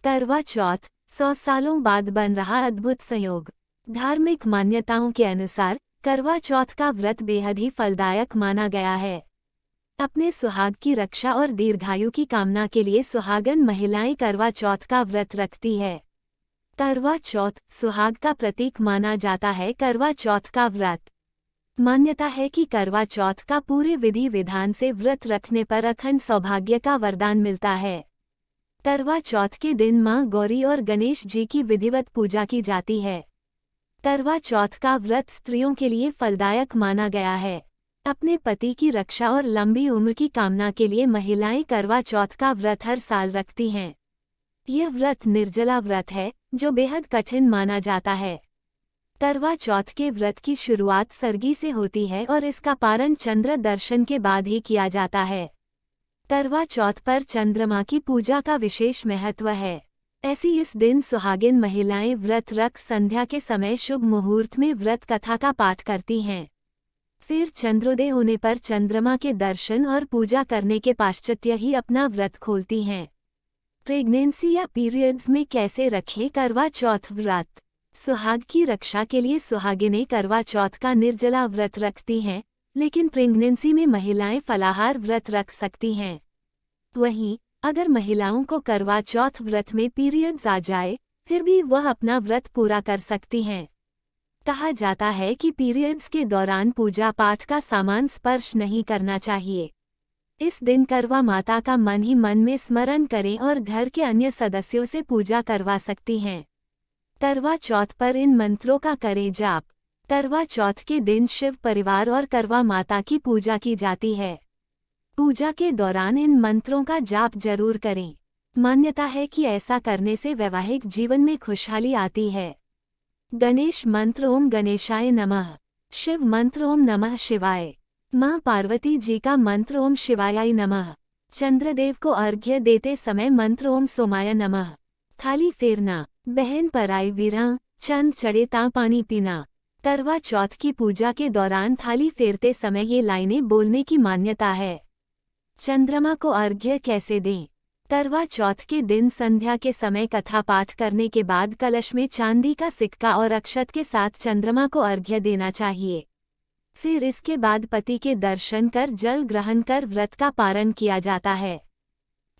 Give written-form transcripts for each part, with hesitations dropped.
करवा चौथ 100 सालों बाद बन रहा अद्भुत संयोग। धार्मिक मान्यताओं के अनुसार करवा चौथ का व्रत बेहद ही फलदायक माना गया है। अपने सुहाग की रक्षा और दीर्घायु की कामना के लिए सुहागन महिलाएं करवा चौथ का व्रत रखती है। करवा चौथ सुहाग का प्रतीक माना जाता है। करवा चौथ का व्रत मान्यता है कि करवा चौथ का पूरे विधि विधान से व्रत रखने पर अखंड सौभाग्य का वरदान मिलता है। करवा चौथ के दिन मां गौरी और गणेश जी की विधिवत पूजा की जाती है। करवा चौथ का व्रत स्त्रियों के लिए फलदायक माना गया है। अपने पति की रक्षा और लंबी उम्र की कामना के लिए महिलाएं करवा चौथ का व्रत हर साल रखती हैं। यह व्रत निर्जला व्रत है जो बेहद कठिन माना जाता है। करवा चौथ के व्रत की शुरुआत सरगी से होती है और इसका पारण चंद्र दर्शन के बाद ही किया जाता है। करवा चौथ पर चंद्रमा की पूजा का विशेष महत्व है। ऐसी इस दिन सुहागिन महिलाएं व्रत रख संध्या के समय शुभ मुहूर्त में व्रत कथा का पाठ करती हैं। फिर चंद्रोदय होने पर चंद्रमा के दर्शन और पूजा करने के पश्चात ही अपना व्रत खोलती हैं। प्रेगनेंसी या पीरियड्स में कैसे रखें करवा चौथ व्रत? सुहाग की रक्षा के लिए सुहागिनें करवा चौथ का निर्जला व्रत रखती हैं, लेकिन प्रेगनेंसी में महिलाएं फलाहार व्रत रख सकती हैं। वहीं अगर महिलाओं को करवा चौथ व्रत में पीरियड्स आ जाए फिर भी वह अपना व्रत पूरा कर सकती हैं। कहा जाता है कि पीरियड्स के दौरान पूजा पाठ का सामान स्पर्श नहीं करना चाहिए। इस दिन करवा माता का मन ही मन में स्मरण करें और घर के अन्य सदस्यों से पूजा करवा सकती हैं। करवा चौथ पर इन मंत्रों का करें जाप। करवा चौथ के दिन शिव परिवार और करवा माता की पूजा की जाती है। पूजा के दौरान इन मंत्रों का जाप जरूर करें। मान्यता है कि ऐसा करने से वैवाहिक जीवन में खुशहाली आती है। गणेश मंत्र ओम गणेशाय नमः। शिव मंत्र ओम नमः शिवाय। मां पार्वती जी का मंत्र ओम शिवाय नमः। चंद्रदेव को अर्घ्य देते समय मंत्र ओम सोमाय नमः। थाली फेरना। बहन पराई वीरा चंद चढ़े ता पानी पीना। करवा चौथ की पूजा के दौरान थाली फेरते समय ये लाइनें बोलने की मान्यता है। चंद्रमा को अर्घ्य कैसे दें? करवा चौथ के दिन संध्या के समय कथा पाठ करने के बाद कलश में चांदी का सिक्का और अक्षत के साथ चंद्रमा को अर्घ्य देना चाहिए। फिर इसके बाद पति के दर्शन कर जल ग्रहण कर व्रत का पारण किया जाता है।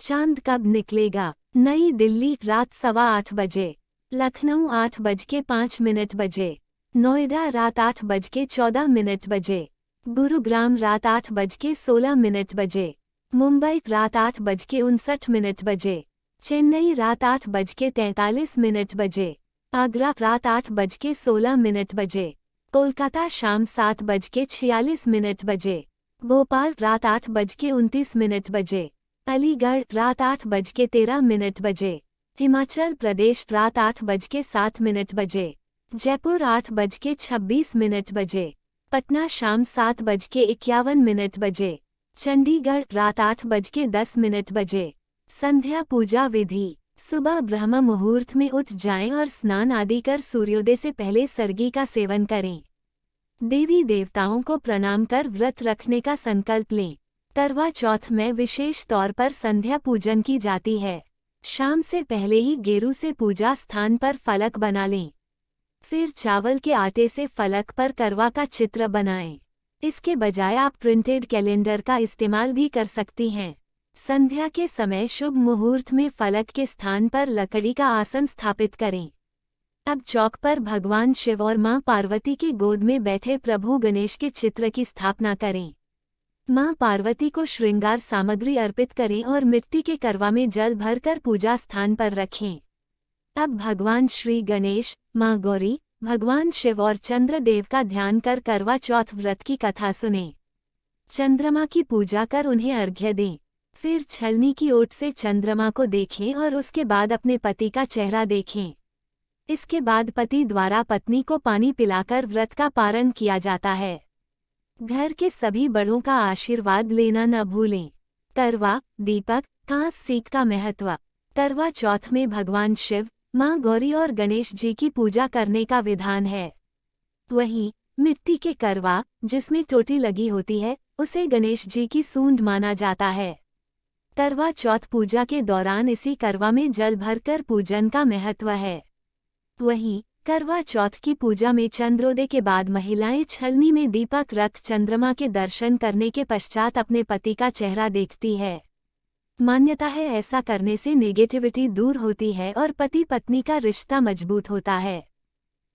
चांद कब निकलेगा? नई दिल्ली रात 8:15 बजे, लखनऊ 8:05 बजे, नोएडा रात 8:14 बजे, गुरुग्राम रात 8:16 बजे, मुंबई रात 8:59 बजे, चेन्नई रात 8:43 बजे, आगरा रात 8:16 बजे, कोलकाता शाम 7:46 बजे, भोपाल रात 8:29 बजे, अलीगढ़ रात 8:13 बजे, हिमाचल प्रदेश रात 8:07 बजे, जयपुर 8:26 बजे, पटना शाम 7:51 बजे, चंडीगढ़ रात 8:10 बजे। संध्या पूजा विधि। सुबह ब्रह्म मुहूर्त में उठ जाएं और स्नान आदि कर सूर्योदय से पहले सरगी का सेवन करें। देवी देवताओं को प्रणाम कर व्रत रखने का संकल्प लें। करवा चौथ में विशेष तौर पर संध्या पूजन की जाती है। शाम से पहले ही गेरू से पूजा स्थान पर फलक बना लें। फिर चावल के आटे से फलक पर करवा का चित्र बनाएं। इसके बजाय आप प्रिंटेड कैलेंडर का इस्तेमाल भी कर सकती हैं। संध्या के समय शुभ मुहूर्त में फलक के स्थान पर लकड़ी का आसन स्थापित करें। अब चौक पर भगवान शिव और मां पार्वती के गोद में बैठे प्रभु गणेश के चित्र की स्थापना करें। मां पार्वती को श्रृंगार सामग्री अर्पित करें और मिट्टी के करवा में जल भरकर पूजा स्थान पर रखें। अब भगवान श्री गणेश, मां गौरी, भगवान शिव और चंद्रदेव का ध्यान कर करवा चौथ व्रत की कथा सुनें। चंद्रमा की पूजा कर उन्हें अर्घ्य दें। फिर छलनी की ओट से चंद्रमा को देखें और उसके बाद अपने पति का चेहरा देखें। इसके बाद पति द्वारा पत्नी को पानी पिलाकर व्रत का पारण किया जाता है। घर के सभी बड़ों का आशीर्वाद लेना न भूलें। करवा, दीपक, कांस सीख का महत्व। करवा चौथ में भगवान शिव, मां गौरी और गणेश जी की पूजा करने का विधान है। वहीं मिट्टी के करवा, जिसमें टोटी लगी होती है, उसे गणेश जी की सूंड माना जाता है। करवा चौथ पूजा के दौरान इसी करवा में जल भरकर पूजन का महत्व है। वहीं करवा चौथ की पूजा में चंद्रोदय के बाद महिलाएं छलनी में दीपक रख चंद्रमा के दर्शन करने के पश्चात अपने पति का चेहरा देखती है। मान्यता है ऐसा करने से नेगेटिविटी दूर होती है और पति पत्नी का रिश्ता मजबूत होता है।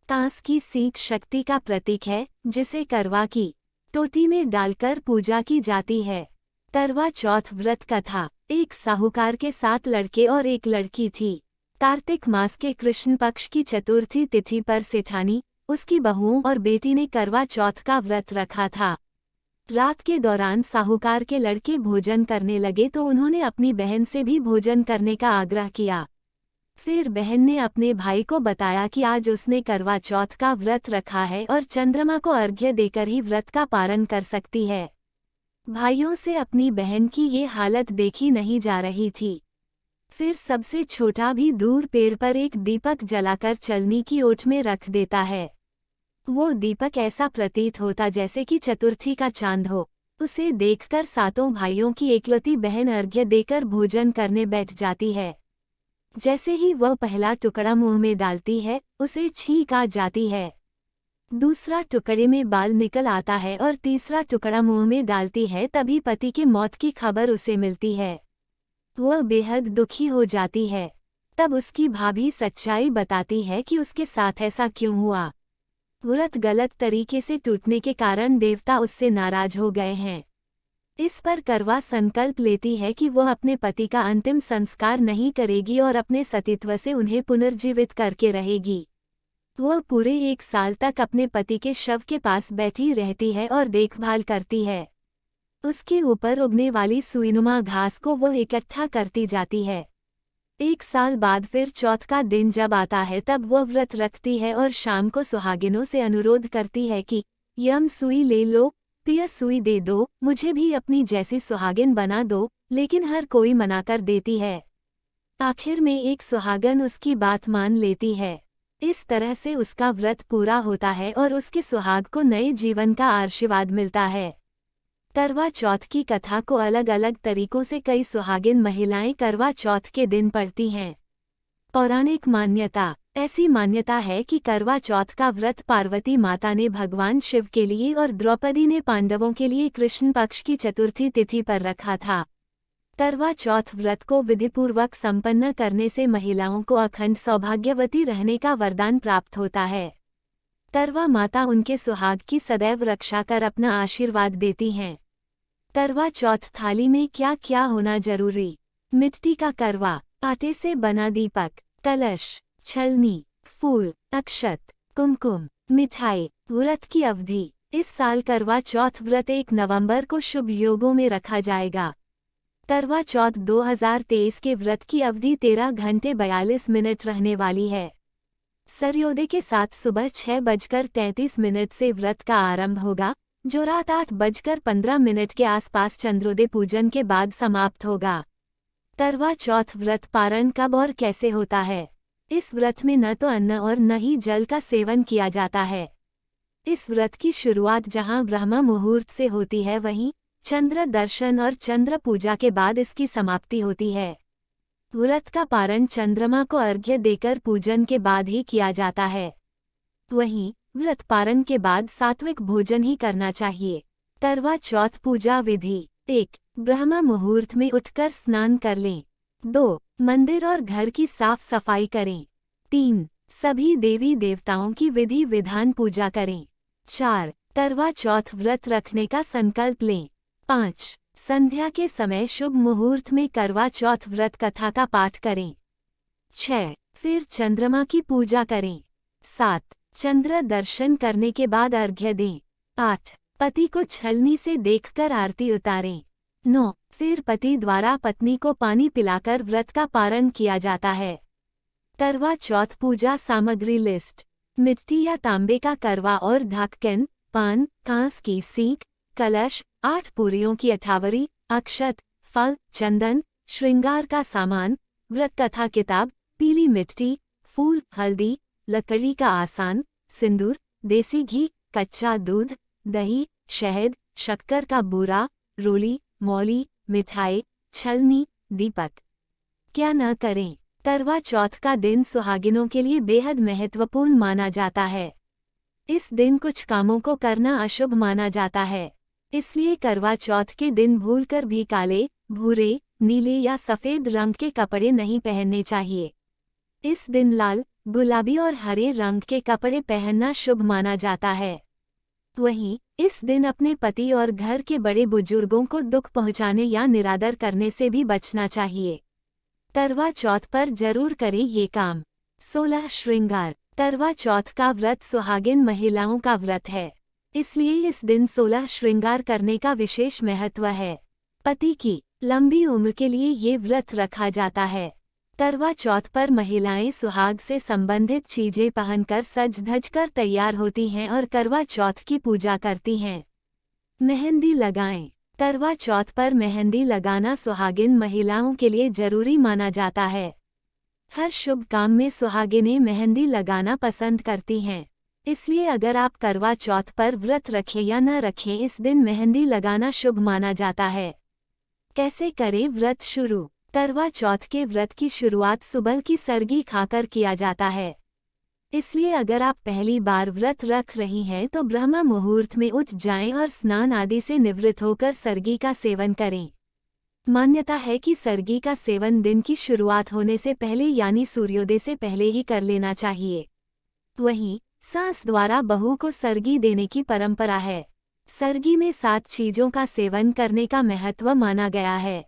कांस की सीख शक्ति का प्रतीक है, जिसे करवा की टोटी में डालकर पूजा की जाती है। करवा चौथ व्रत कथा। एक साहूकार के 7 लड़के और एक लड़की थी। कार्तिक मास के कृष्ण पक्ष की चतुर्थी तिथि पर सेठानी, उसकी बहुओं और बेटी ने करवा चौथ का व्रत रखा था। रात के दौरान साहूकार के लड़के भोजन करने लगे तो उन्होंने अपनी बहन से भी भोजन करने का आग्रह किया। फिर बहन ने अपने भाई को बताया कि आज उसने करवा चौथ का व्रत रखा है और चंद्रमा को अर्घ्य देकर ही व्रत का पारण कर सकती है। भाइयों से अपनी बहन की ये हालत देखी नहीं जा रही थी। फिर सबसे छोटा भी दूर पेड़ पर एक दीपक जलाकर चलनी की ओट में रख देता है। वो दीपक ऐसा प्रतीत होता जैसे कि चतुर्थी का चांद हो। उसे देखकर सातों भाइयों की एकलौती बहन अर्घ्य देकर भोजन करने बैठ जाती है। जैसे ही वह पहला टुकड़ा मुंह में डालती है, उसे छींक आ जाती है। दूसरा टुकड़े में बाल निकल आता है और तीसरा टुकड़ा मुंह में डालती है, तभी पति की मौत की खबर उसे मिलती है। वह बेहद दुखी हो जाती है। तब उसकी भाभी सच्चाई बताती है कि उसके साथ ऐसा क्यों हुआ। व्रत गलत तरीके से टूटने के कारण देवता उससे नाराज हो गए हैं। इस पर करवा संकल्प लेती है कि वह अपने पति का अंतिम संस्कार नहीं करेगी और अपने सतीत्व से उन्हें पुनर्जीवित करके रहेगी। वह पूरे 1 साल तक अपने पति के शव के पास बैठी रहती है और देखभाल करती है। उसके ऊपर उगने वाली सुईनुमा घास को वह इकट्ठा करती जाती है। 1 साल बाद फिर चौथ का दिन जब आता है तब वह व्रत रखती है और शाम को सुहागिनों से अनुरोध करती है कि यम सुई ले लो, पिया सुई दे दो, मुझे भी अपनी जैसी सुहागिन बना दो, लेकिन हर कोई मना कर देती है। आखिर में एक सुहागन उसकी बात मान लेती है। इस तरह से उसका व्रत पूरा होता है और उसके सुहाग को नए जीवन का आशीर्वाद मिलता है। करवा चौथ की कथा को अलग अलग तरीकों से कई सुहागिन महिलाएं करवा चौथ के दिन पढ़ती हैं। पौराणिक मान्यता। ऐसी मान्यता है कि करवा चौथ का व्रत पार्वती माता ने भगवान शिव के लिए और द्रौपदी ने पांडवों के लिए कृष्ण पक्ष की चतुर्थी तिथि पर रखा था। करवा चौथ व्रत को विधिपूर्वक संपन्न करने से महिलाओं को अखंड सौभाग्यवती रहने का वरदान प्राप्त होता है। करवा माता उनके सुहाग की सदैव रक्षा कर अपना आशीर्वाद देती हैं। करवा चौथ थाली में क्या क्या होना जरूरी। मिट्टी का करवा, आटे से बना दीपक, कलश, छलनी, फूल, अक्षत, कुमकुम, मिठाई। व्रत की अवधि। इस साल करवा चौथ व्रत 1 नवंबर को शुभ योगों में रखा जाएगा। करवा चौथ 2023 के व्रत की अवधि 13 घंटे 42 मिनट रहने वाली है। सूर्योदय के साथ सुबह 6:33 से व्रत का आरंभ होगा, जो रात 8:15 के आसपास चंद्रोदय पूजन के बाद समाप्त होगा। करवा चौथ व्रत पारण कब और कैसे होता है। इस व्रत में न तो अन्न और न ही जल का सेवन किया जाता है। इस व्रत की शुरुआत जहां ब्रह्म मुहूर्त से होती है, वहीं चंद्र दर्शन और चंद्र पूजा के बाद इसकी समाप्ति होती है। व्रत का पारण चंद्रमा को अर्घ्य देकर पूजन के बाद ही किया जाता है। वहीं व्रत पारण के बाद सात्विक भोजन ही करना चाहिए। करवा चौथ पूजा विधि। 1. ब्रह्म मुहूर्त में उठकर स्नान कर लें। 2. मंदिर और घर की साफ सफाई करें। 3. सभी देवी देवताओं की विधि विधान पूजा करें। 4. करवा चौथ व्रत रखने का संकल्प लें। 5. संध्या के समय शुभ मुहूर्त में करवा चौथ व्रत कथा का पाठ करें। 6. फिर चंद्रमा की पूजा करें। 7. चंद्र दर्शन करने के बाद अर्घ्य दें। 8. पति को छलनी से देखकर आरती उतारें। 9. फिर पति द्वारा पत्नी को पानी पिलाकर व्रत का पारण किया जाता है। करवा चौथ पूजा सामग्री लिस्ट। मिट्टी या तांबे का करवा और ढक्कन, पान, कांस की सीख, कलश, 8 पूरियों की अठावरी, अक्षत, फल, चंदन, श्रृंगार का सामान, व्रत कथा किताब, पीली मिट्टी, फूल, हल्दी, लकड़ी का आसान, सिंदूर, देसी घी, कच्चा दूध, दही, शहद, शक्कर का बूरा, रोली, मौली, मिठाई, छलनी, दीपक क्या न करें। करवा चौथ का दिन सुहागिनों के लिए बेहद महत्वपूर्ण माना जाता है। इस दिन कुछ कामों को करना अशुभ माना जाता है, इसलिए करवा चौथ के दिन भूलकर भी काले, भूरे, नीले या सफ़ेद रंग के कपड़े नहीं पहनने चाहिए। इस दिन लाल, गुलाबी और हरे रंग के कपड़े पहनना शुभ माना जाता है। वहीं इस दिन अपने पति और घर के बड़े बुजुर्गों को दुख पहुंचाने या निरादर करने से भी बचना चाहिए। करवा चौथ पर जरूर करें ये काम। 16 श्रृंगार। करवा चौथ का व्रत सुहागिन महिलाओं का व्रत है, इसलिए इस दिन 16 श्रृंगार करने का विशेष महत्व है। पति की लंबी उम्र के लिए ये व्रत रखा जाता है। करवा चौथ पर महिलाएं सुहाग से संबंधित चीजें पहनकर सज धज कर तैयार होती हैं और करवा चौथ की पूजा करती हैं। मेहंदी लगाएं। करवा चौथ पर मेहंदी लगाना सुहागिन महिलाओं के लिए जरूरी माना जाता है। हर शुभ काम में सुहागिनें मेहंदी लगाना पसंद करती हैं, इसलिए अगर आप करवा चौथ पर व्रत रखें या न रखें, इस दिन मेहंदी लगाना शुभ माना जाता है। कैसे करें व्रत शुरू। करवा चौथ के व्रत की शुरुआत सुबह की सरगी खाकर किया जाता है, इसलिए अगर आप पहली बार व्रत रख रही हैं तो ब्रह्म मुहूर्त में उठ जाएं और स्नान आदि से निवृत्त होकर सरगी का सेवन करें। मान्यता है कि सरगी का सेवन दिन की शुरुआत होने से पहले यानी सूर्योदय से पहले ही कर लेना चाहिए। वहीं सास द्वारा बहू को सरगी देने की परंपरा है। सरगी में 7 चीजों का सेवन करने का महत्व माना गया है।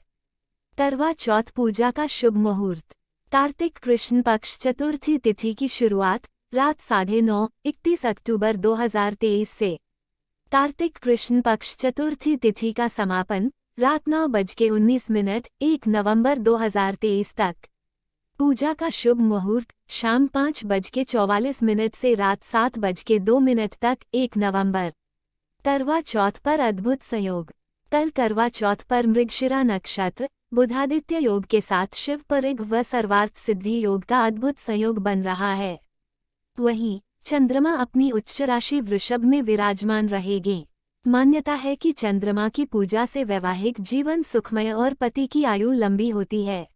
करवा चौथ पूजा का शुभ मुहूर्त। कार्तिक कृष्ण पक्ष चतुर्थी तिथि की शुरुआत रात 9:30 31 अक्टूबर 2023 से। कार्तिक कृष्ण पक्ष चतुर्थी तिथि का समापन रात 9:19 1 नवंबर 2023 तक। पूजा का शुभ मुहूर्त शाम 5:44 से रात 7:02 तक 1 नवंबर। करवा चौथ पर अद्भुत संयोग। कल करवा चौथ पर मृगशिरा नक्षत्र, बुधादित्य योग के साथ शिव परिग व सर्वार्थ सिद्धि योग का अद्भुत संयोग बन रहा है। वहीं चंद्रमा अपनी उच्च राशि वृषभ में विराजमान रहेंगे। मान्यता है कि चंद्रमा की पूजा से वैवाहिक जीवन सुखमय और पति की आयु लंबी होती है।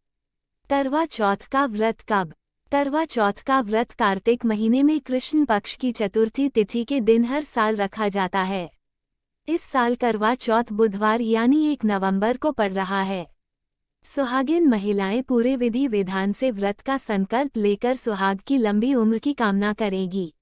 करवा चौथ का व्रत कब। करवा चौथ का व्रत कार्तिक महीने में कृष्ण पक्ष की चतुर्थी तिथि के दिन हर साल रखा जाता है। इस साल करवा चौथ बुधवार यानी 1 नवंबर को पड़ रहा है। सुहागिन महिलाएं पूरे विधि विधान से व्रत का संकल्प लेकर सुहाग की लंबी उम्र की कामना करेगी।